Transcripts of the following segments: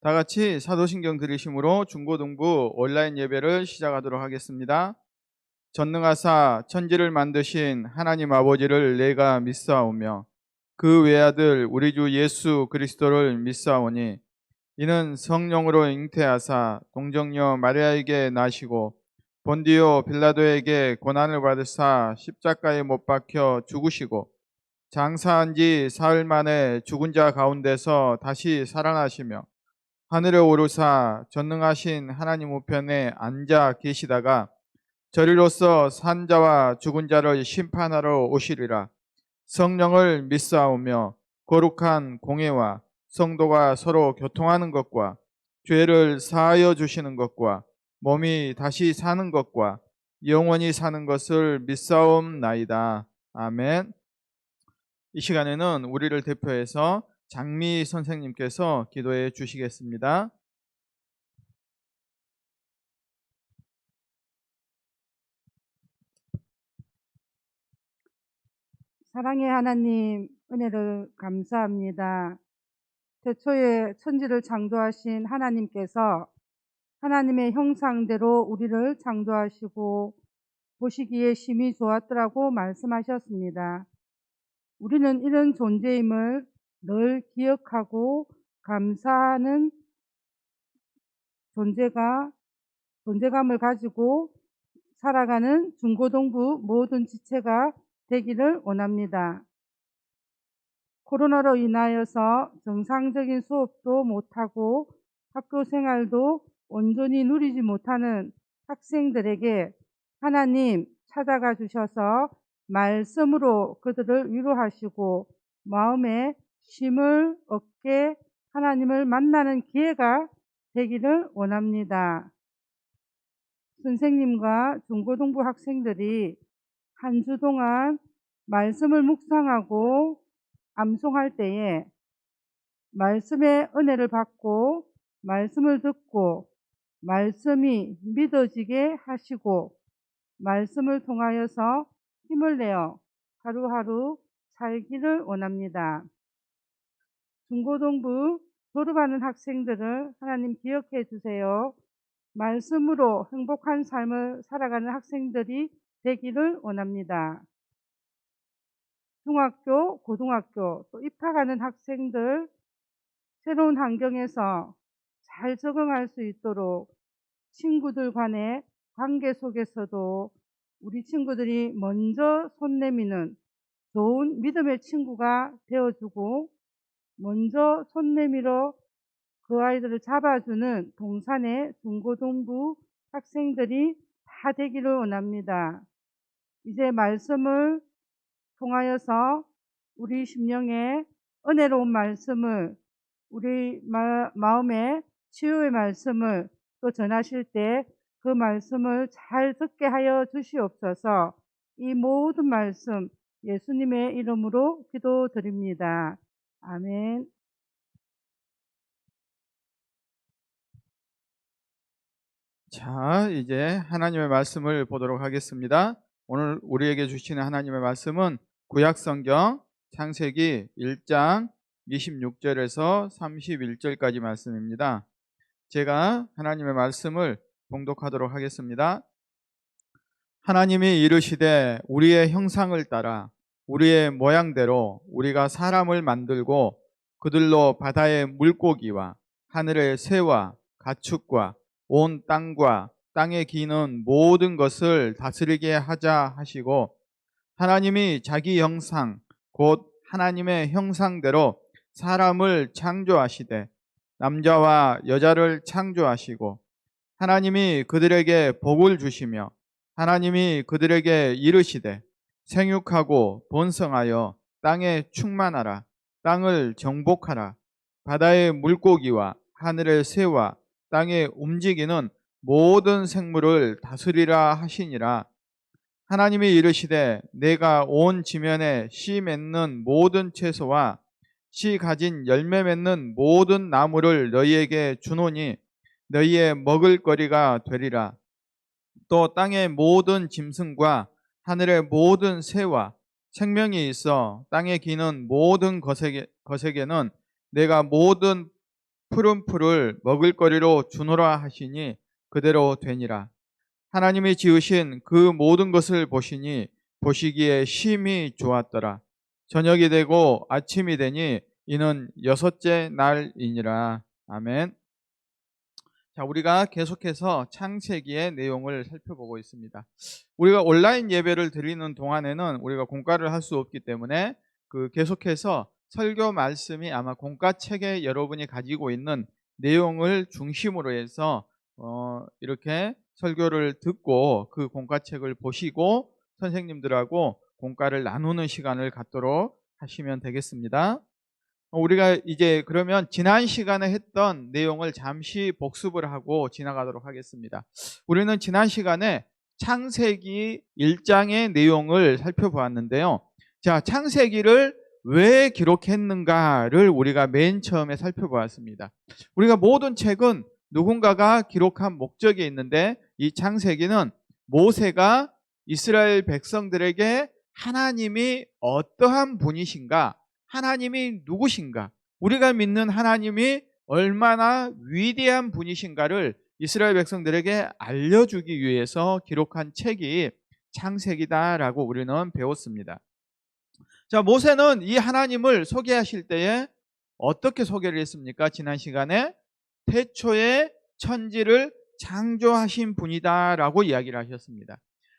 다 같이 사도신경 들으심으로 중고등부 온라인 예배를 시작하도록 하겠습니다. 전능하사 천지를 만드신 하나님 아버지를 내가 믿사오며 그 외아들 우리 주 예수 그리스도를 믿사오니 이는 성령으로 잉태하사 동정녀 마리아에게 나시고 본디오 빌라도에게 고난을 받으사 십자가에 못 박혀 죽으시고 장사한 지 사흘 만에 죽은 자 가운데서 다시 살아나시며 하늘에 오르사 전능하신 하나님 우편에 앉아 계시다가 저리로서 산 자와 죽은 자를 심판하러 오시리라. 성령을 믿사오며 거룩한 공회와 성도가 서로 교통하는 것과 죄를 사하여 주시는 것과 몸이 다시 사는 것과 영원히 사는 것을 믿사옵나이다. 아멘. 이 시간에는 우리를 대표해서 장미 선생님께서 기도해 주시겠습니다. 사랑의 하나님, 은혜를 감사합니다. 태초에 천지를 창조하신 하나님께서 하나님의 형상대로 우리를 창조하시고 보시기에 심히 좋았더라고 말씀하셨습니다. 우리는 이런 존재임을 늘 기억하고 감사하는 존재감을 가지고 살아가는 중고등부 모든 지체가 되기를 원합니다. 코로나로 인하여서 정상적인 수업도 못하고 학교 생활도 온전히 누리지 못하는 학생들에게 하나님 찾아가 주셔서 말씀으로 그들을 위로하시고 마음에 쉼을 얻게 하나님을 만나는 기회가 되기를 원합니다. 선생님과 중고등부 학생들이 한 주 동안 말씀을 묵상하고 암송할 때에 말씀의 은혜를 받고 말씀을 듣고 말씀이 믿어지게 하시고 말씀을 통하여서 힘을 내어 하루하루 살기를 원합니다. 중고등부 졸업하는 학생들을 하나님 기억해 주세요. 말씀으로 행복한 삶을 살아가는 학생들이 되기를 원합니다. 중학교, 고등학교 또 입학하는 학생들 새로운 환경에서 잘 적응할 수 있도록 친구들 간의 관계 속에서도 우리 친구들이 먼저 손 내미는 좋은 믿음의 친구가 되어주고 먼저 손 내밀어 그 아이들을 잡아주는 동산의 중고등부 학생들이 다 되기를 원합니다. 이제 말씀을 통하여서 우리 심령에 은혜로운 말씀을 우리 마음에 치유의 말씀을 또 전하실 때 그 말씀을 잘 듣게 하여 주시옵소서. 이 모든 말씀 예수님의 이름으로 기도드립니다. 아멘. 자, 이제 하나님의 말씀을 보도록 하겠습니다. 오늘 우리에게 주시는 하나님의 말씀은 구약성경 창세기 1장 26절에서 31절까지 말씀입니다. 제가 하나님의 말씀을 봉독하도록 하겠습니다. 하나님이 이르시되 우리의 형상을 따라 우리의 모양대로 우리가 사람을 만들고 그들로 바다의 물고기와 하늘의 새와 가축과 온 땅과 땅에 기는 모든 것을 다스리게 하자 하시고 하나님이 자기 형상 곧 하나님의 형상대로 사람을 창조하시되 남자와 여자를 창조하시고 하나님이 그들에게 복을 주시며 하나님이 그들에게 이르시되 생육하고 번성하여 땅에 충만하라. 땅을 정복하라. 바다의 물고기와 하늘의 새와 땅에 움직이는 모든 생물을 다스리라 하시니라. 하나님이 이르시되 내가 온 지면에 씨 맺는 모든 채소와 씨 가진 열매 맺는 모든 나무를 너희에게 주노니 너희의 먹을거리가 되리라. 또 땅의 모든 짐승과 하늘의 모든 새와 생명이 있어 땅에 기는 모든 것에게는 내가 모든 푸른 풀을 먹을거리로 주노라 하시니 그대로 되니라. 하나님이 지으신 그 모든 것을 보시니 보시기에 심히 좋았더라. 저녁이 되고 아침이 되니 이는 여섯째 날이니라. 아멘. 자, 우리가 계속해서 창세기의 내용을 살펴보고 있습니다. 우리가 온라인 예배를 드리는 동안에는 우리가 공과를 할 수 없기 때문에 계속해서 설교 말씀이 아마 공과책에 여러분이 가지고 있는 내용을 중심으로 해서 이렇게 설교를 듣고 그 공과책을 보시고 선생님들하고 공과를 나누는 시간을 갖도록 하시면 되겠습니다. 우리가 이제 그러면 지난 시간에 했던 내용을 잠시 복습을 하고 지나가도록 하겠습니다. 우리는 지난 시간에 창세기 1장의 내용을 살펴보았는데요. 자, 창세기를 왜 기록했는가를 우리가 맨 처음에 살펴보았습니다. 우리가 모든 책은 누군가가 기록한 목적이 있는데 이 창세기는 모세가 이스라엘 백성들에게 하나님이 어떠한 분이신가, 하나님이 누구신가, 우리가 믿는 하나님이 얼마나 위대한 분이신가를 이스라엘 백성들에게 알려주기 위해서 기록한 책이 창세기다라고 우리는 배웠습니다. 자, 모세는 이 하나님을 소개하실 때에 어떻게 소개를 했습니까? 지난 시간에 태초에 천지를 창조하신 분이다라고 이야기를 하셨습니다.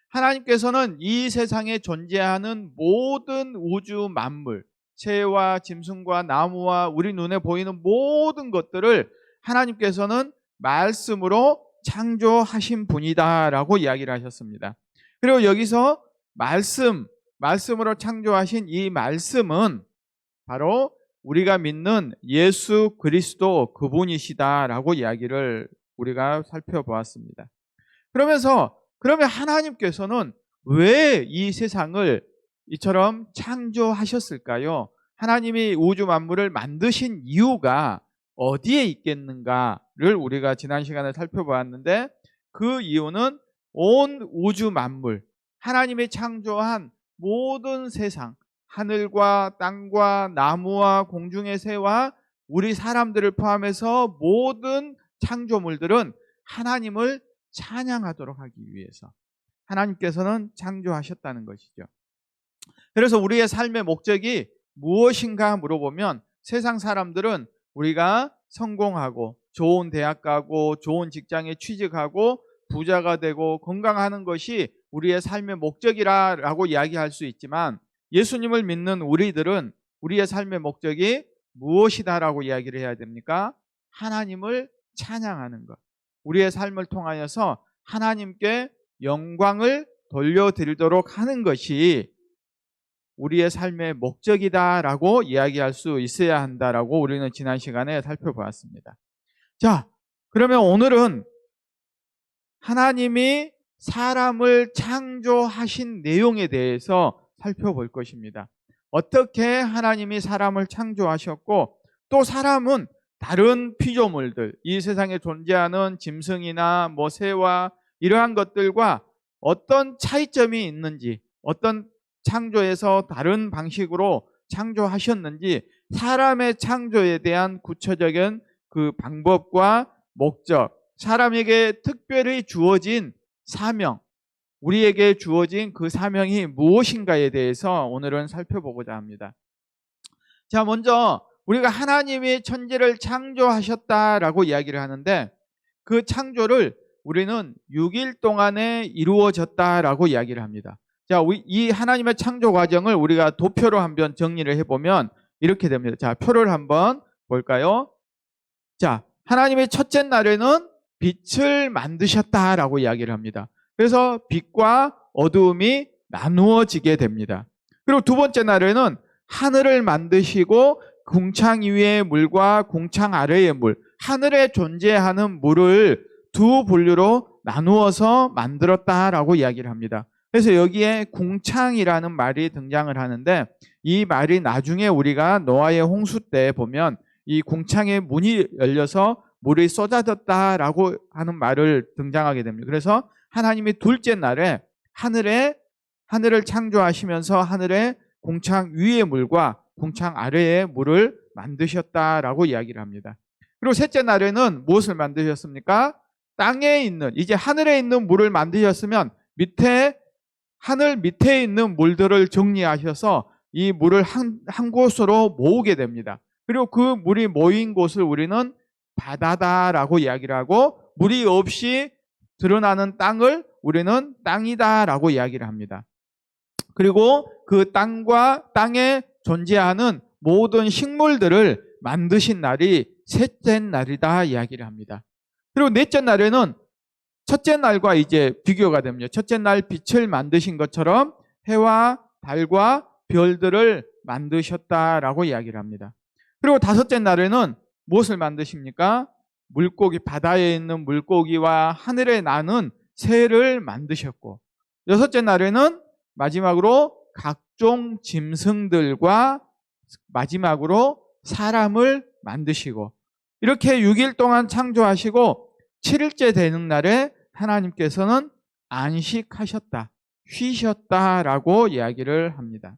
하나님께서는 이 세상에 존재하는 모든 우주 만물, 새와 짐승과 나무와 우리 눈에 보이는 모든 것들을 하나님께서는 말씀으로 창조하신 분이다라고 이야기를 하셨습니다. 그리고 여기서 말씀으로 창조하신 이 말씀은 바로 우리가 믿는 예수 그리스도 그분이시다라고 이야기를 우리가 살펴보았습니다. 그러면 하나님께서는 왜 이 세상을 이처럼 창조하셨을까요? 하나님이 우주 만물을 만드신 이유가 어디에 있겠는가를 우리가 지난 시간에 살펴보았는데, 그 이유는 온 우주 만물, 하나님이 창조한 모든 세상, 하늘과 땅과 나무와 공중의 새와 우리 사람들을 포함해서 모든 창조물들은 하나님을 찬양하도록 하기 위해서 하나님께서는 창조하셨다는 것이죠. 그래서 우리의 삶의 목적이 무엇인가 물어보면 세상 사람들은 우리가 성공하고 좋은 대학 가고 좋은 직장에 취직하고 부자가 되고 건강하는 것이 우리의 삶의 목적이라고 이야기할 수 있지만, 예수님을 믿는 우리들은 우리의 삶의 목적이 무엇이다라고 이야기를 해야 됩니까? 하나님을 찬양하는 것, 우리의 삶을 통하여서 하나님께 영광을 돌려드리도록 하는 것이 우리의 삶의 목적이다라고 이야기할 수 있어야 한다라고 우리는 지난 시간에 살펴보았습니다. 자, 그러면 오늘은 하나님이 사람을 창조하신 내용에 대해서 살펴볼 것입니다. 어떻게 하나님이 사람을 창조하셨고, 또 사람은 다른 피조물들, 이 세상에 존재하는 짐승이나 새와 이러한 것들과 어떤 차이점이 있는지, 어떤 창조에서 다른 방식으로 창조하셨는지, 사람의 창조에 대한 구체적인 그 방법과 목적, 사람에게 특별히 주어진 사명, 우리에게 주어진 그 사명이 무엇인가에 대해서 오늘은 살펴보고자 합니다. 자, 먼저 우리가 하나님이 천지를 창조하셨다라고 이야기를 하는데, 그 창조를 우리는 6일 동안에 이루어졌다라고 이야기를 합니다. 자, 이 하나님의 창조 과정을 우리가 도표로 한번 정리를 해보면 이렇게 됩니다. 자, 표를 한번 볼까요? 자, 하나님의 첫째 날에는 빛을 만드셨다라고 이야기를 합니다. 그래서 빛과 어두움이 나누어지게 됩니다. 그리고 두 번째 날에는 하늘을 만드시고 궁창 위의 물과 궁창 아래의 물, 하늘에 존재하는 물을 두 분류로 나누어서 만들었다라고 이야기를 합니다. 그래서 여기에 궁창이라는 말이 등장을 하는데, 이 말이 나중에 우리가 노아의 홍수 때 보면 이 궁창의 문이 열려서 물이 쏟아졌다라고 하는 말을 등장하게 됩니다. 그래서 하나님이 둘째 날에 하늘을 창조하시면서 하늘의 궁창 위의 물과 궁창 아래의 물을 만드셨다라고 이야기를 합니다. 그리고 셋째 날에는 무엇을 만드셨습니까? 땅에 있는, 이제 하늘에 있는 물을 만드셨으면 하늘 밑에 있는 물들을 정리하셔서 이 물을 한 곳으로 모으게 됩니다. 그리고 그 물이 모인 곳을 우리는 바다다라고 이야기를 하고, 물이 없이 드러나는 땅을 우리는 땅이다라고 이야기를 합니다. 그리고 그 땅과 땅에 존재하는 모든 식물들을 만드신 날이 셋째 날이다 이야기를 합니다. 그리고 넷째 날에는 첫째 날과 이제 비교가 됩니다. 첫째 날 빛을 만드신 것처럼 해와 달과 별들을 만드셨다라고 이야기를 합니다. 그리고 다섯째 날에는 무엇을 만드십니까? 물고기, 바다에 있는 물고기와 하늘에 나는 새를 만드셨고, 여섯째 날에는 마지막으로 각종 짐승들과 마지막으로 사람을 만드시고, 이렇게 6일 동안 창조하시고 7일째 되는 날에 하나님께서는 안식하셨다, 쉬셨다라고 이야기를 합니다.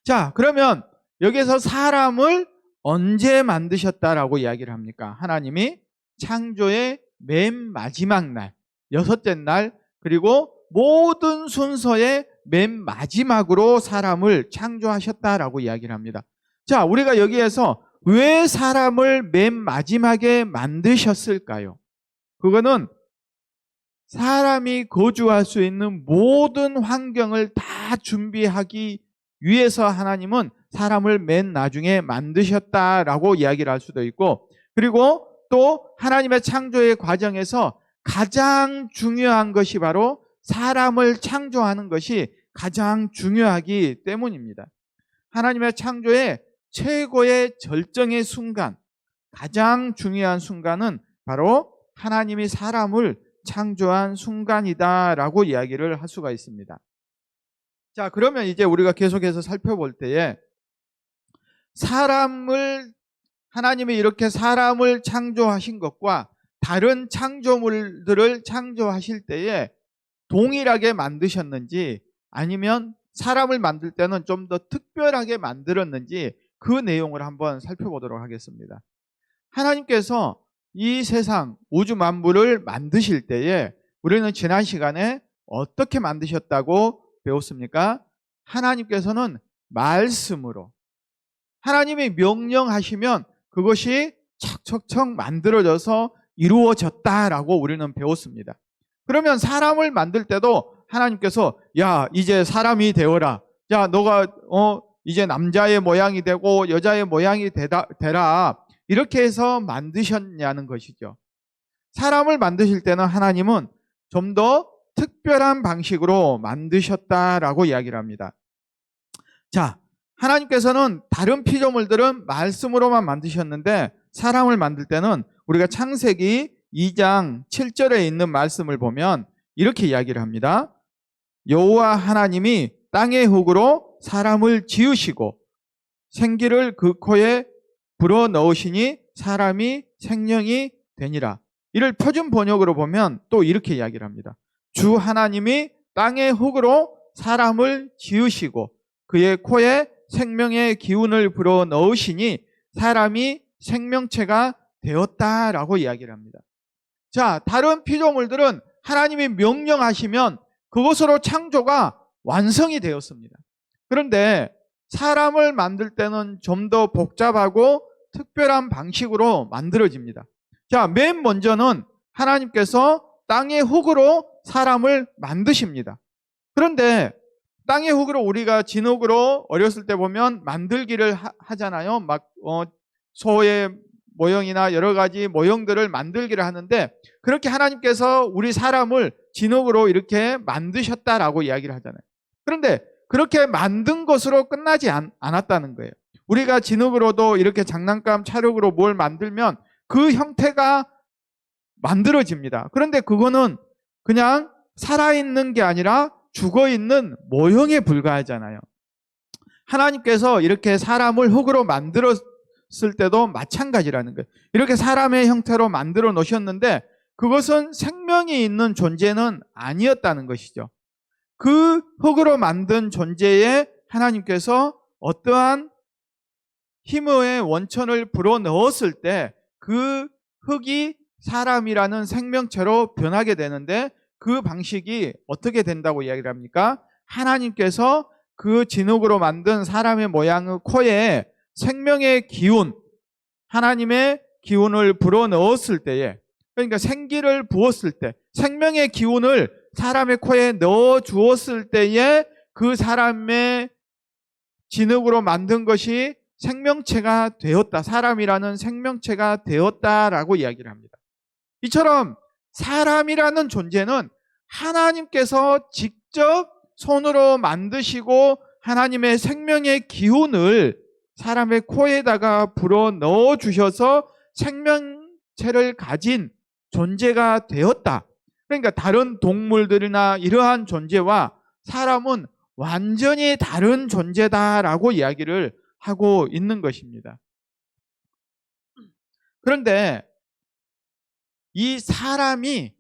자, 그러면 여기서 사람을 언제 만드셨다라고 이야기를 합니까? 하나님이 창조의 맨 마지막 날, 여섯째 날, 그리고 모든 순서의 맨 마지막으로 사람을 창조하셨다라고 이야기를 합니다. 자, 우리가 여기에서 왜 사람을 맨 마지막에 만드셨을까요? 그거는 사람이 거주할 수 있는 모든 환경을 다 준비하기 위해서 하나님은 사람을 맨 나중에 만드셨다라고 이야기를 할 수도 있고, 그리고 또 하나님의 창조의 과정에서 가장 중요한 것이 바로 사람을 창조하는 것이 가장 중요하기 때문입니다. 하나님의 창조의 최고의 절정의 순간, 가장 중요한 순간은 바로 하나님이 사람을 창조한 순간이다라고 이야기를 할 수가 있습니다. 자, 그러면 이제 우리가 계속해서 살펴볼 때에 하나님이 이렇게 사람을 창조하신 것과 다른 창조물들을 창조하실 때에 동일하게 만드셨는지, 아니면 사람을 만들 때는 좀 더 특별하게 만들었는지, 그 내용을 한번 살펴보도록 하겠습니다. 하나님께서 이 세상 우주 만물을 만드실 때에 우리는 지난 시간에 어떻게 만드셨다고 배웠습니까? 하나님께서는 말씀으로, 하나님이 명령하시면 그것이 척척척 만들어져서 이루어졌다라고 우리는 배웠습니다. 그러면 사람을 만들 때도 하나님께서 야, 이제 사람이 되어라. 자, 너가 이제 남자의 모양이 되고 여자의 모양이 되라. 이렇게 해서 만드셨냐는 것이죠. 사람을 만드실 때는 하나님은 좀 더 특별한 방식으로 만드셨다라고 이야기를 합니다. 자, 하나님께서는 다른 피조물들은 말씀으로만 만드셨는데 사람을 만들 때는 우리가 창세기 2장 7절에 있는 말씀을 보면 이렇게 이야기를 합니다. 여호와 하나님이 땅의 흙으로 사람을 지으시고 생기를 그 코에 불어 넣으시니 사람이 생명이 되니라. 이를 표준 번역으로 보면 또 이렇게 이야기를 합니다. 주 하나님이 땅의 흙으로 사람을 지으시고 그의 코에 생명의 기운을 불어 넣으시니 사람이 생명체가 되었다라고 이야기를 합니다. 자, 다른 피조물들은 하나님이 명령하시면 그것으로 창조가 완성이 되었습니다. 그런데 사람을 만들 때는 좀 더 복잡하고 특별한 방식으로 만들어집니다. 자, 맨 먼저는 하나님께서 땅의 흙으로 사람을 만드십니다. 그런데 땅의 흙으로 우리가 진흙으로 어렸을 때 보면 만들기를 하잖아요. 막 소의 모형이나 여러 가지 모형들을 만들기를 하는데, 그렇게 하나님께서 우리 사람을 진흙으로 이렇게 만드셨다라고 이야기를 하잖아요. 그런데 그렇게 만든 것으로 끝나지 않았다는 거예요. 우리가 진흙으로도 이렇게 장난감 찰흙으로 뭘 만들면 그 형태가 만들어집니다. 그런데 그거는 그냥 살아있는 게 아니라 죽어있는 모형에 불과하잖아요. 하나님께서 이렇게 사람을 흙으로 만들었을 때도 마찬가지라는 거예요. 이렇게 사람의 형태로 만들어 놓으셨는데 그것은 생명이 있는 존재는 아니었다는 것이죠. 그 흙으로 만든 존재에 하나님께서 어떠한 힘의 원천을 불어 넣었을 때 그 흙이 사람이라는 생명체로 변하게 되는데 그 방식이 어떻게 된다고 이야기를 합니까? 하나님께서 그 진흙으로 만든 사람의 모양의 코에 생명의 기운, 하나님의 기운을 불어넣었을 때에, 그러니까 생기를 부었을 때, 생명의 기운을 사람의 코에 넣어 주었을 때에 그 사람의 진흙으로 만든 것이 생명체가 되었다. 사람이라는 생명체가 되었다라고 이야기를 합니다. 이처럼 사람이라는 존재는 하나님께서 직접 손으로 만드시고 하나님의 생명의 기운을 사람의 코에다가 불어 넣어 주셔서 생명체를 가진 존재가 되었다. 그러니까 다른 동물들이나 이러한 존재와 사람은 완전히 다른 존재다라고 이야기를 하고 있는 것입니다. 그런데 이 사람이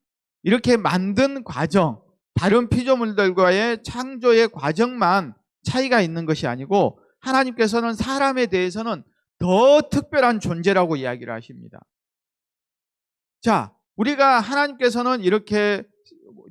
이렇게 만든 과정, 다른 피조물들과의 창조의 과정만 차이가 있는 것이 아니고 하나님께서는 사람에 대해서는 더 특별한 존재라고 이야기를 하십니다. 자, 우리가 하나님께서는 이렇게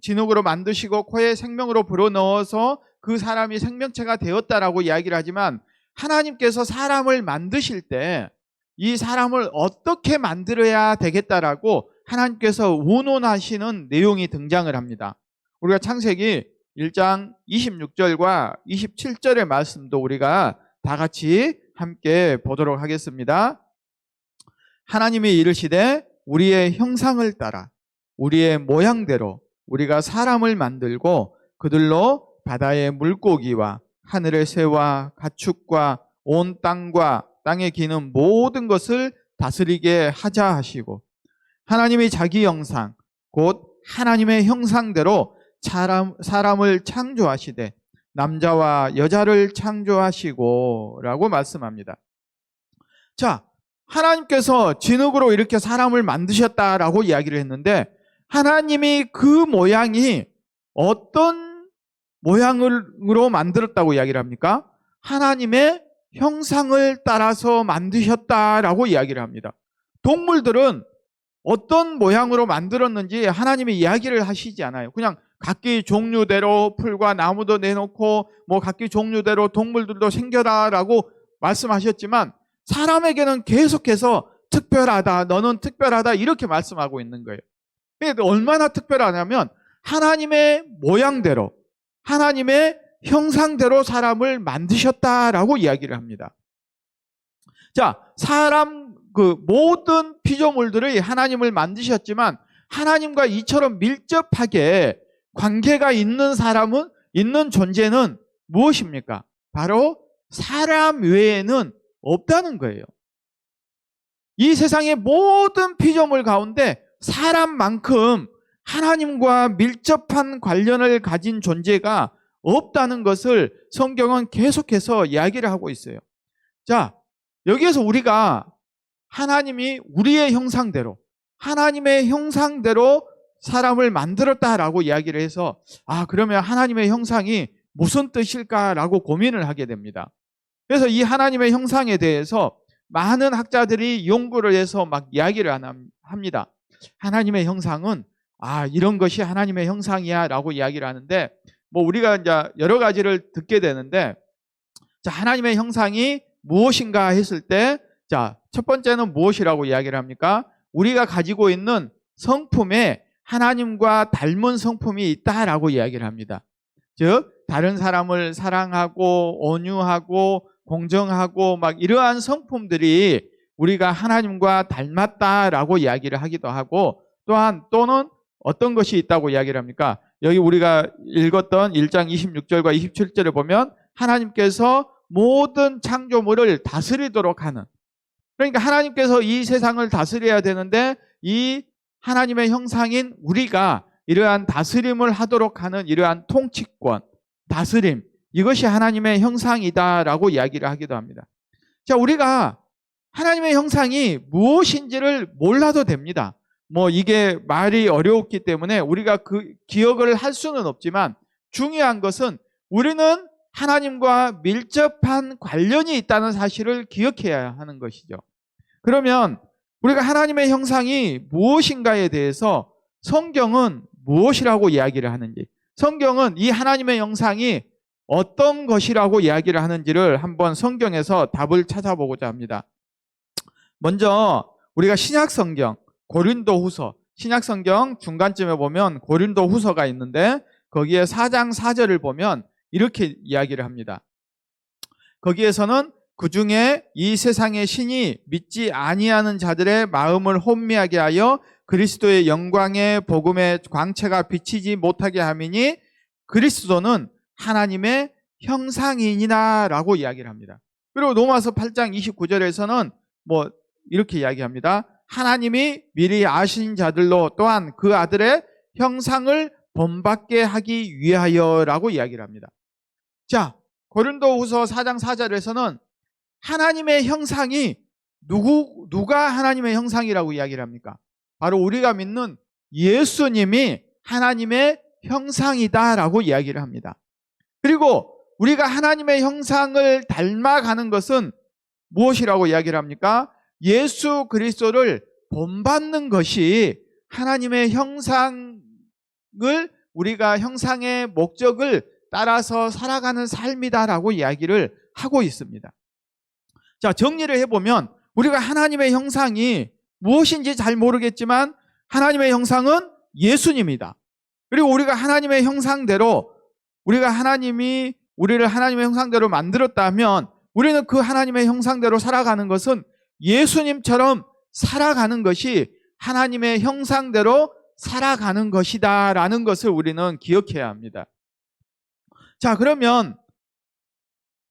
진흙으로 만드시고 코에 생명으로 불어넣어서 그 사람이 생명체가 되었다라고 이야기를 하지만 하나님께서 사람을 만드실 때 이 사람을 어떻게 만들어야 되겠다라고 하나님께서 운운하시는 내용이 등장을 합니다. 우리가 창세기 1장 26절과 27절의 말씀도 우리가 다 같이 함께 보도록 하겠습니다. 하나님이 이르시되 우리의 형상을 따라 우리의 모양대로 우리가 사람을 만들고 그들로 바다의 물고기와 하늘의 새와 가축과 온 땅과 땅에 기는 모든 것을 다스리게 하자 하시고 하나님이 자기 형상 곧 하나님의 형상대로 사람을 창조하시되 남자와 여자를 창조하시고 라고 말씀합니다. 자, 하나님께서 진흙으로 이렇게 사람을 만드셨다라고 이야기를 했는데 하나님이 그 모양이 어떤 모양으로 만들었다고 이야기를 합니까? 하나님의 형상을 따라서 만드셨다라고 이야기를 합니다. 동물들은 어떤 모양으로 만들었는지 하나님이 이야기를 하시지 않아요. 그냥 각기 종류대로 풀과 나무도 내놓고 뭐 각기 종류대로 동물들도 생겨라라고 말씀하셨지만 사람에게는 계속해서 특별하다, 너는 특별하다 이렇게 말씀하고 있는 거예요. 얼마나 특별하냐면 하나님의 모양대로 하나님의 형상대로 사람을 만드셨다라고 이야기를 합니다. 자, 사람 모든 피조물들이 하나님을 만드셨지만 하나님과 이처럼 밀접하게 관계가 있는 사람은 있는 존재는 무엇입니까? 바로 사람 외에는 없다는 거예요. 이 세상의 모든 피조물 가운데 사람만큼 하나님과 밀접한 관련을 가진 존재가 없다는 것을 성경은 계속해서 이야기를 하고 있어요. 자, 여기에서 우리가 하나님이 우리의 형상대로 하나님의 형상대로 사람을 만들었다라고 이야기를 해서 그러면 하나님의 형상이 무슨 뜻일까라고 고민을 하게 됩니다. 그래서 이 하나님의 형상에 대해서 많은 학자들이 연구를 해서 막 이야기를 합니다. 하나님의 형상은 이런 것이 하나님의 형상이야 라고 이야기를 하는데 우리가 이제 여러 가지를 듣게 되는데 자, 하나님의 형상이 무엇인가 했을 때 자, 첫 번째는 무엇이라고 이야기를 합니까? 우리가 가지고 있는 성품에 하나님과 닮은 성품이 있다라고 이야기를 합니다. 즉 다른 사람을 사랑하고 온유하고 공정하고 막 이러한 성품들이 우리가 하나님과 닮았다라고 이야기를 하기도 하고 또는 어떤 것이 있다고 이야기를 합니까? 여기 우리가 읽었던 1장 26절과 27절에 보면 하나님께서 모든 창조물을 다스리도록 하는, 그러니까 하나님께서 이 세상을 다스려야 되는데 이 하나님의 형상인 우리가 이러한 다스림을 하도록 하는 이러한 통치권, 다스림, 이것이 하나님의 형상이다라고 이야기를 하기도 합니다. 자, 우리가 하나님의 형상이 무엇인지를 몰라도 됩니다. 이게 말이 어려웠기 때문에 우리가 그 기억을 할 수는 없지만 중요한 것은 우리는 하나님과 밀접한 관련이 있다는 사실을 기억해야 하는 것이죠. 그러면 우리가 하나님의 형상이 무엇인가에 대해서 성경은 무엇이라고 이야기를 하는지, 성경은 이 하나님의 형상이 어떤 것이라고 이야기를 하는지를 한번 성경에서 답을 찾아보고자 합니다. 먼저 우리가 신약성경 고린도후서, 신약성경 중간쯤에 보면 고린도후서가 있는데 거기에 4장 4절을 보면 이렇게 이야기를 합니다. 거기에서는 그중에 이 세상의 신이 믿지 아니하는 자들의 마음을 혼미하게 하여 그리스도의 영광의 복음의 광채가 비치지 못하게 함이니 그리스도는 하나님의 형상이니라 라고 이야기를 합니다. 그리고 로마서 8장 29절에서는 이렇게 이야기합니다. 하나님이 미리 아신 자들로 또한 그 아들의 형상을 본받게 하기 위하여 라고 이야기를 합니다. 자, 고린도후서 4장 4절에서는 하나님의 형상이 누가 하나님의 형상이라고 이야기를 합니까? 바로 우리가 믿는 예수님이 하나님의 형상이다라고 이야기를 합니다. 그리고 우리가 하나님의 형상을 닮아가는 것은 무엇이라고 이야기를 합니까? 예수 그리스도를 본받는 것이 하나님의 형상을, 우리가 형상의 목적을 따라서 살아가는 삶이다라고 이야기를 하고 있습니다. 자, 정리를 해보면 우리가 하나님의 형상이 무엇인지 잘 모르겠지만 하나님의 형상은 예수님이다. 그리고 우리가 하나님의 형상대로, 우리가 하나님이 우리를 하나님의 형상대로 만들었다면 우리는 그 하나님의 형상대로 살아가는 것은 예수님처럼 살아가는 것이 하나님의 형상대로 살아가는 것이다 라는 것을 우리는 기억해야 합니다. 자, 그러면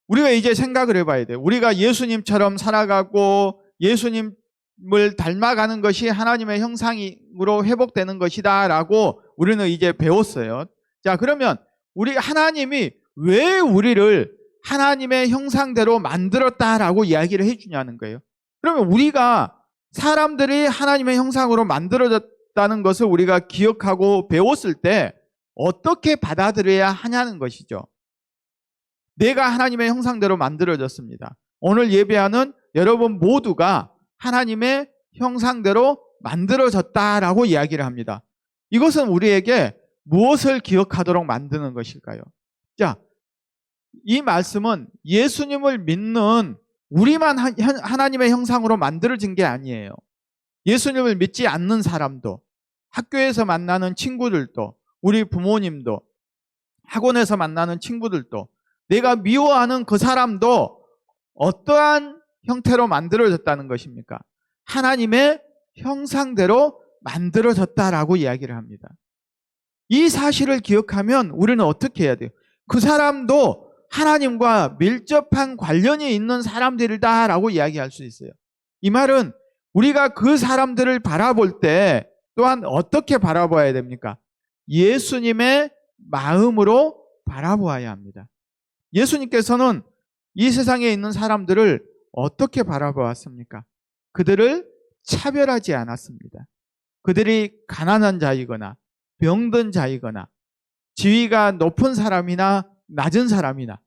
우리가 이제 생각을 해봐야 돼요. 우리가 예수님처럼 살아가고 예수님을 닮아가는 것이 하나님의 형상으로 회복되는 것이다 라고 우리는 이제 배웠어요. 자, 그러면 하나님이 왜 우리를 하나님의 형상대로 만들었다라고 이야기를 해주냐는 거예요. 그러면 우리가 사람들이 하나님의 형상으로 만들어졌다는 것을 우리가 기억하고 배웠을 때 어떻게 받아들여야 하냐는 것이죠. 내가 하나님의 형상대로 만들어졌습니다. 오늘 예배하는 여러분 모두가 하나님의 형상대로 만들어졌다라고 이야기를 합니다. 이것은 우리에게 무엇을 기억하도록 만드는 것일까요? 자, 이 말씀은 예수님을 믿는 우리만 하나님의 형상으로 만들어진 게 아니에요. 예수님을 믿지 않는 사람도, 학교에서 만나는 친구들도, 우리 부모님도, 학원에서 만나는 친구들도, 내가 미워하는 그 사람도 어떠한 형태로 만들어졌다는 것입니까? 하나님의 형상대로 만들어졌다라고 이야기를 합니다. 이 사실을 기억하면 우리는 어떻게 해야 돼요? 그 사람도 하나님과 밀접한 관련이 있는 사람들이다라고 이야기할 수 있어요. 이 말은 우리가 그 사람들을 바라볼 때 또한 어떻게 바라봐야 됩니까? 예수님의 마음으로 바라보아야 합니다. 예수님께서는 이 세상에 있는 사람들을 어떻게 바라보았습니까? 그들을 차별하지 않았습니다. 그들이 가난한 자이거나 병든 자이거나 지위가 높은 사람이나 낮은 사람이나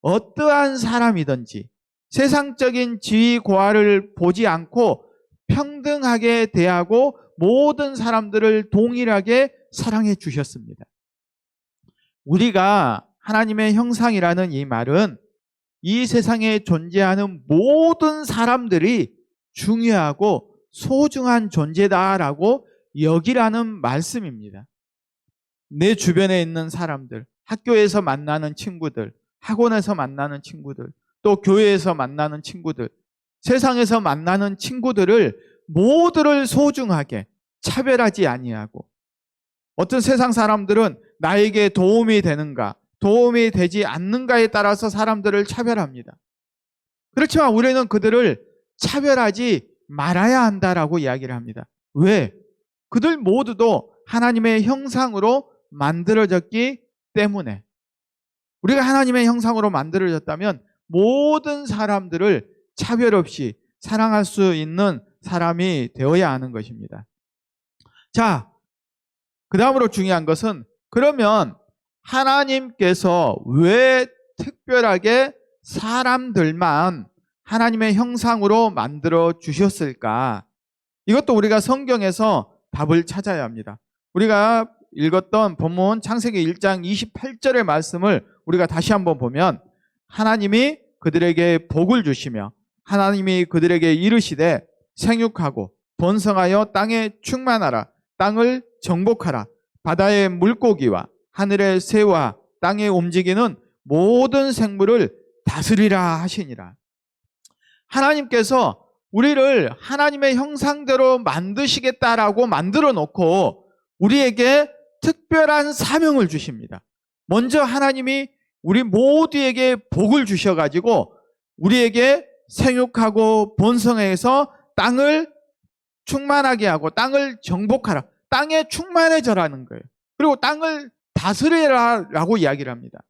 어떠한 사람이든지 세상적인 지위 고하를 보지 않고 평등하게 대하고 모든 사람들을 동일하게 사랑해 주셨습니다. 우리가 하나님의 형상이라는 이 말은 이 세상에 존재하는 모든 사람들이 중요하고 소중한 존재다라고 여기라는 말씀입니다. 내 주변에 있는 사람들, 학교에서 만나는 친구들, 학원에서 만나는 친구들, 또 교회에서 만나는 친구들, 세상에서 만나는 친구들을 모두를 소중하게 차별하지 아니하고, 어떤 세상 사람들은 나에게 도움이 되는가, 도움이 되지 않는가에 따라서 사람들을 차별합니다. 그렇지만 우리는 그들을 차별하지 말아야 한다라고 이야기를 합니다. 왜? 그들 모두도 하나님의 형상으로 만들어졌기 때문에. 우리가 하나님의 형상으로 만들어졌다면 모든 사람들을 차별 없이 사랑할 수 있는 사람이 되어야 하는 것입니다. 자, 그 다음으로 중요한 것은, 그러면 하나님께서 왜 특별하게 사람들만 하나님의 형상으로 만들어 주셨을까? 이것도 우리가 성경에서 답을 찾아야 합니다. 우리가 읽었던 본문 창세기 1장 28절의 말씀을 우리가 다시 한번 보면 하나님이 그들에게 복을 주시며 하나님이 그들에게 이르시되 생육하고 번성하여 땅에 충만하라. 땅을 정복하라. 바다의 물고기와 하늘의 새와 땅에 움직이는 모든 생물을 다스리라 하시니라. 하나님께서 우리를 하나님의 형상대로 만드시겠다라고 만들어 놓고 우리에게 특별한 사명을 주십니다. 먼저 하나님이 우리 모두에게 복을 주셔가지고 우리에게 생육하고 번성해서 땅을 충만하게 하고 땅을 정복하라. 땅에 충만해져라는 거예요. 그리고 땅을 다스리라라고 이야기를 합니다.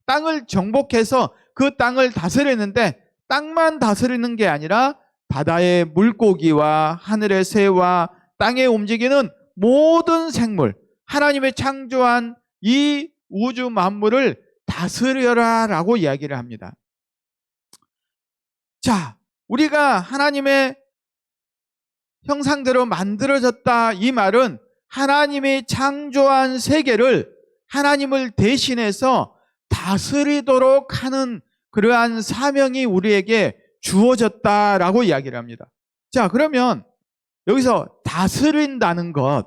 땅을 정복해서 그 땅을 다스리는데 땅만 다스리는 게 아니라 바다의 물고기와 하늘의 새와 땅에 움직이는 모든 생물, 하나님의 창조한 이 우주 만물을 다스려라라고 이야기를 합니다. 자, 우리가 하나님의 형상대로 만들어졌다 이 말은 하나님이 창조한 세계를 하나님을 대신해서 다스리도록 하는 그러한 사명이 우리에게 주어졌다라고 이야기를 합니다. 자, 그러면 여기서 다스린다는 것,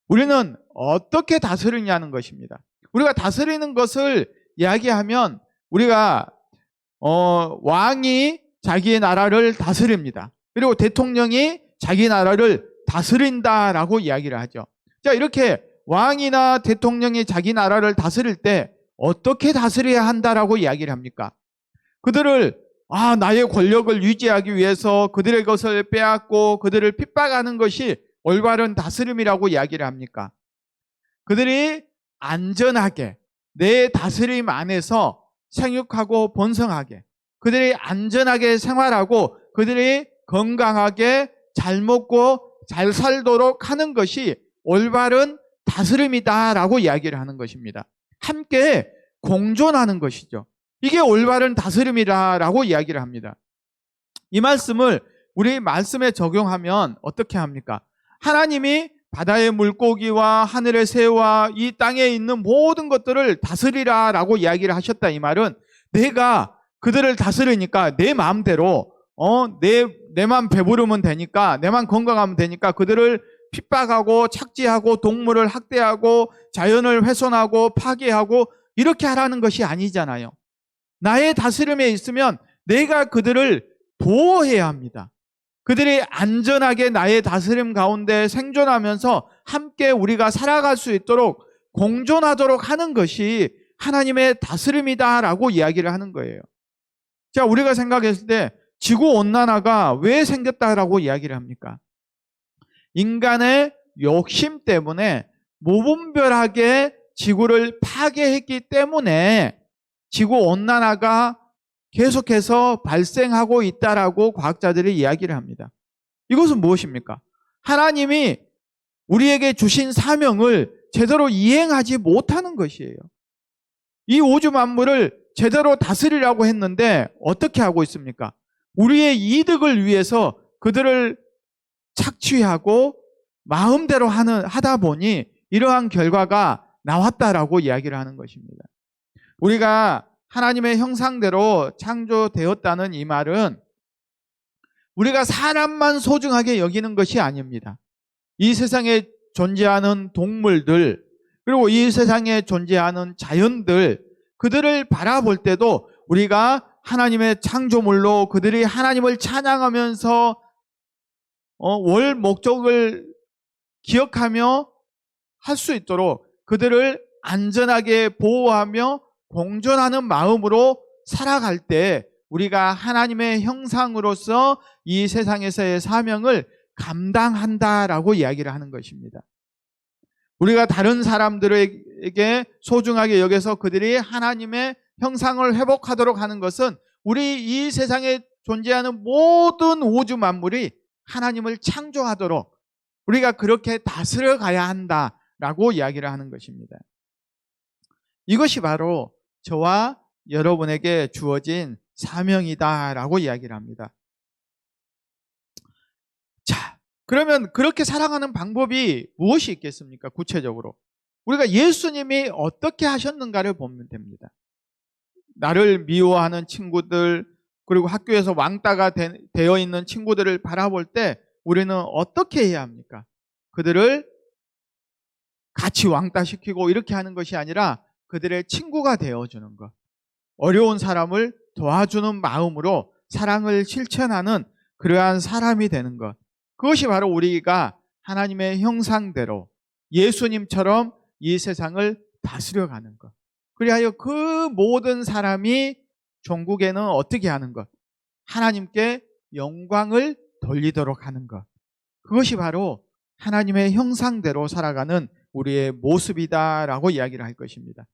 우리는 어떻게 다스리냐는 것입니다. 우리가 다스리는 것을 이야기하면 우리가 왕이 자기의 나라를 다스립니다. 그리고 대통령이 자기 나라를 다스린다라고 이야기를 하죠. 자, 이렇게 왕이나 대통령이 자기 나라를 다스릴 때 어떻게 다스려야 한다라고 이야기를 합니까? 그들을 나의 권력을 유지하기 위해서 그들의 것을 빼앗고 그들을 핍박하는 것이 올바른 다스림이라고 이야기를 합니까? 그들이 안전하게 내 다스림 안에서 생육하고 번성하게, 그들이 안전하게 생활하고 그들이 건강하게 잘 먹고 잘 살도록 하는 것이 올바른 다스림이다라고 이야기를 하는 것입니다. 함께 공존하는 것이죠. 이게 올바른 다스림이라고 이야기를 합니다. 이 말씀을 우리 말씀에 적용하면 어떻게 합니까? 하나님이 바다의 물고기와 하늘의 새와 이 땅에 있는 모든 것들을 다스리라라고 이야기를 하셨다. 이 말은 내가 그들을 다스리니까 내 마음대로 내만 배부르면 되니까, 내만 건강하면 되니까 그들을 핍박하고 착지하고 동물을 학대하고 자연을 훼손하고 파괴하고 이렇게 하라는 것이 아니잖아요. 나의 다스림에 있으면 내가 그들을 보호해야 합니다. 그들이 안전하게 나의 다스림 가운데 생존하면서 함께 우리가 살아갈 수 있도록 공존하도록 하는 것이 하나님의 다스림이다라고 이야기를 하는 거예요. 자, 우리가 생각했을 때 지구온난화가 왜 생겼다라고 이야기를 합니까? 인간의 욕심 때문에 무분별하게 지구를 파괴했기 때문에 지구온난화가 계속해서 발생하고 있다라고 과학자들이 이야기를 합니다. 이것은 무엇입니까? 하나님이 우리에게 주신 사명을 제대로 이행하지 못하는 것이에요. 이 우주 만물을 제대로 다스리라고 했는데 어떻게 하고 있습니까? 우리의 이득을 위해서 그들을 착취하고 마음대로 하다 보니 이러한 결과가 나왔다라고 이야기를 하는 것입니다. 우리가 하나님의 형상대로 창조되었다는 이 말은 우리가 사람만 소중하게 여기는 것이 아닙니다. 이 세상에 존재하는 동물들, 그리고 이 세상에 존재하는 자연들, 그들을 바라볼 때도 우리가 하나님의 창조물로 그들이 하나님을 찬양하면서 월 목적을 기억하며 할 수 있도록 그들을 안전하게 보호하며 공존하는 마음으로 살아갈 때 우리가 하나님의 형상으로서 이 세상에서의 사명을 감당한다라고 이야기를 하는 것입니다. 우리가 다른 사람들에게 소중하게 여겨서 그들이 하나님의 형상을 회복하도록 하는 것은 우리 이 세상에 존재하는 모든 우주 만물이 하나님을 창조하도록 우리가 그렇게 다스려 가야 한다라고 이야기를 하는 것입니다. 이것이 바로 저와 여러분에게 주어진 사명이다라고 이야기를 합니다. 자, 그러면 그렇게 살아가는 방법이 무엇이 있겠습니까? 구체적으로. 우리가 예수님이 어떻게 하셨는가를 보면 됩니다. 나를 미워하는 친구들, 그리고 학교에서 왕따가 되어 있는 친구들을 바라볼 때 우리는 어떻게 해야 합니까? 그들을 같이 왕따시키고 이렇게 하는 것이 아니라 그들의 친구가 되어주는 것. 어려운 사람을 도와주는 마음으로 사랑을 실천하는 그러한 사람이 되는 것. 그것이 바로 우리가 하나님의 형상대로 예수님처럼 이 세상을 다스려가는 것. 그리하여 그 모든 사람이 종국에는 어떻게 하는 것? 하나님께 영광을 돌리도록 하는 것. 그것이 바로 하나님의 형상대로 살아가는 우리의 모습이다라고 이야기를 할 것입니다.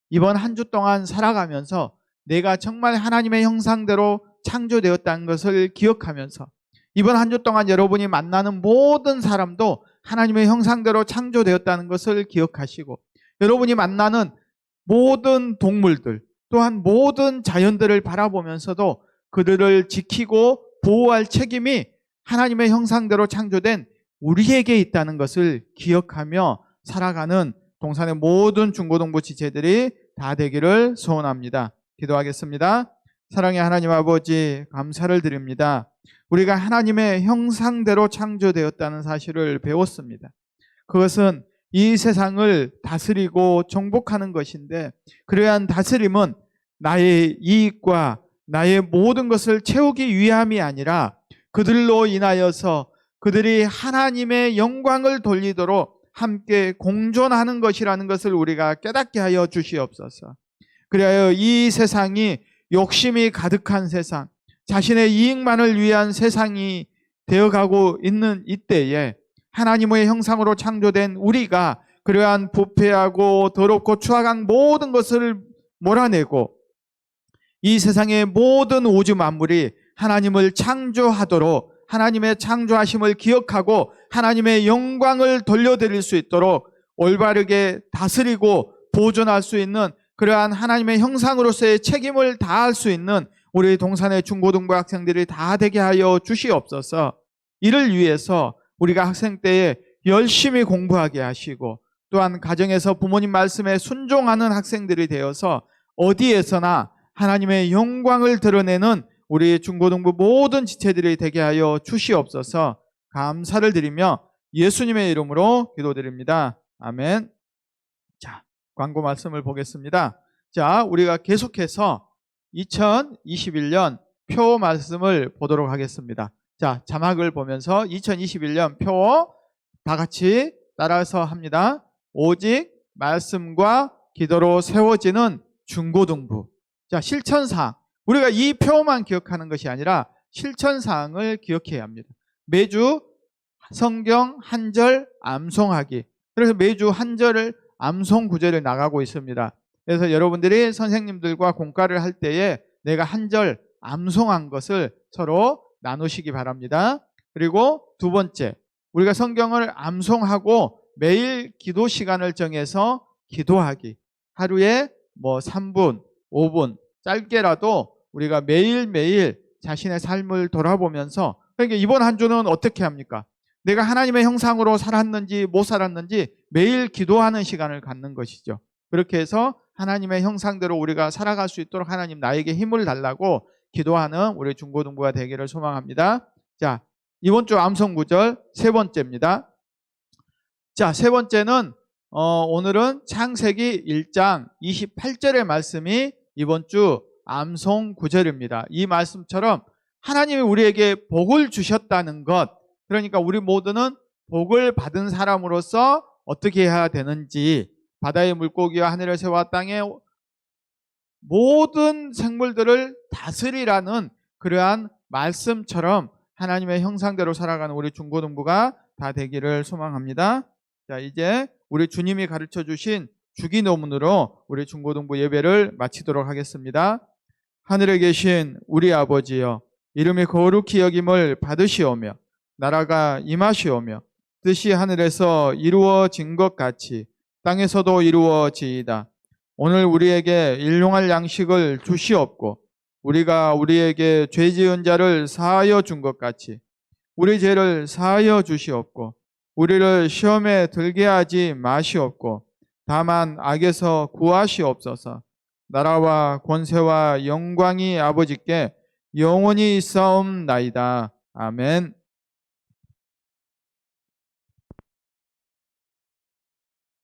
이번 한 주 동안 살아가면서 내가 정말 하나님의 형상대로 창조되었다는 것을 기억하면서 이번 한 주 동안 여러분이 만나는 모든 사람도 하나님의 형상대로 창조되었다는 것을 기억하시고 여러분이 만나는 모든 동물들 또한 모든 자연들을 바라보면서도 그들을 지키고 보호할 책임이 하나님의 형상대로 창조된 우리에게 있다는 것을 기억하며 살아가는 동산의 모든 중고등부 지체들이 다 되기를 소원합니다. 기도하겠습니다. 사랑의 하나님 아버지, 감사를 드립니다. 우리가 하나님의 형상대로 창조되었다는 사실을 배웠습니다. 그것은 이 세상을 다스리고 정복하는 것인데 그러한 다스림은 나의 이익과 나의 모든 것을 채우기 위함이 아니라 그들로 인하여서 그들이 하나님의 영광을 돌리도록 함께 공존하는 것이라는 것을 우리가 깨닫게 하여 주시옵소서. 그리하여 이 세상이 욕심이 가득한 세상, 자신의 이익만을 위한 세상이 되어가고 있는 이때에 하나님의 형상으로 창조된 우리가 그러한 부패하고 더럽고 추악한 모든 것을 몰아내고 이 세상의 모든 우주 만물이 하나님을 창조하도록 하나님의 창조하심을 기억하고 하나님의 영광을 돌려드릴 수 있도록 올바르게 다스리고 보존할 수 있는 그러한 하나님의 형상으로서의 책임을 다할 수 있는 우리 동산의 중고등부 학생들이 다 되게 하여 주시옵소서. 이를 위해서 우리가 학생 때에 열심히 공부하게 하시고 또한 가정에서 부모님 말씀에 순종하는 학생들이 되어서 어디에서나 하나님의 영광을 드러내는 우리 중고등부 모든 지체들이 되게 하여 주시옵소서. 감사를 드리며 예수님의 이름으로 기도드립니다. 아멘. 자, 광고 말씀을 보겠습니다. 자, 우리가 계속해서 2021년 표 말씀을 보도록 하겠습니다. 자, 자막을 보면서 2021년 표 다 같이 따라서 합니다. 오직 말씀과 기도로 세워지는 중고등부. 자, 실천사항. 우리가 이 표만 기억하는 것이 아니라 실천사항을 기억해야 합니다. 매주 성경 한 절 암송하기. 그래서 매주 한 절을 암송 구절을 나가고 있습니다. 그래서 여러분들이 선생님들과 공과를 할 때에 내가 한 절 암송한 것을 서로 나누시기 바랍니다. 그리고 두 번째, 우리가 성경을 암송하고 매일 기도 시간을 정해서 기도하기. 하루에 3분, 5분 짧게라도 우리가 매일매일 자신의 삶을 돌아보면서 그러니까 이번 한 주는 어떻게 합니까? 내가 하나님의 형상으로 살았는지 못 살았는지 매일 기도하는 시간을 갖는 것이죠. 그렇게 해서 하나님의 형상대로 우리가 살아갈 수 있도록 하나님 나에게 힘을 달라고 기도하는 우리 중고등부가 되기를 소망합니다. 자, 이번 주 암송 구절 세 번째입니다. 자, 세 번째는 오늘은 창세기 1장 28절의 말씀이 이번 주 암송 구절입니다. 이 말씀처럼 하나님이 우리에게 복을 주셨다는 것, 그러니까 우리 모두는 복을 받은 사람으로서 어떻게 해야 되는지, 바다의 물고기와 하늘의 새와 땅의 모든 생물들을 다스리라는 그러한 말씀처럼 하나님의 형상대로 살아가는 우리 중고등부가 다 되기를 소망합니다. 자, 이제 우리 주님이 가르쳐 주신 주기도문으로 우리 중고등부 예배를 마치도록 하겠습니다. 하늘에 계신 우리 아버지여, 이름이 거룩히 여김을 받으시오며 나라가 임하시오며 뜻이 하늘에서 이루어진 것 같이 땅에서도 이루어지이다. 오늘 우리에게 일용할 양식을 주시옵고 우리가 우리에게 죄 지은 자를 사하여 준 것 같이 우리 죄를 사하여 주시옵고 우리를 시험에 들게 하지 마시옵고 다만 악에서 구하시옵소서. 나라와 권세와 영광이 아버지께 영원히 있사옵나이다. 아멘.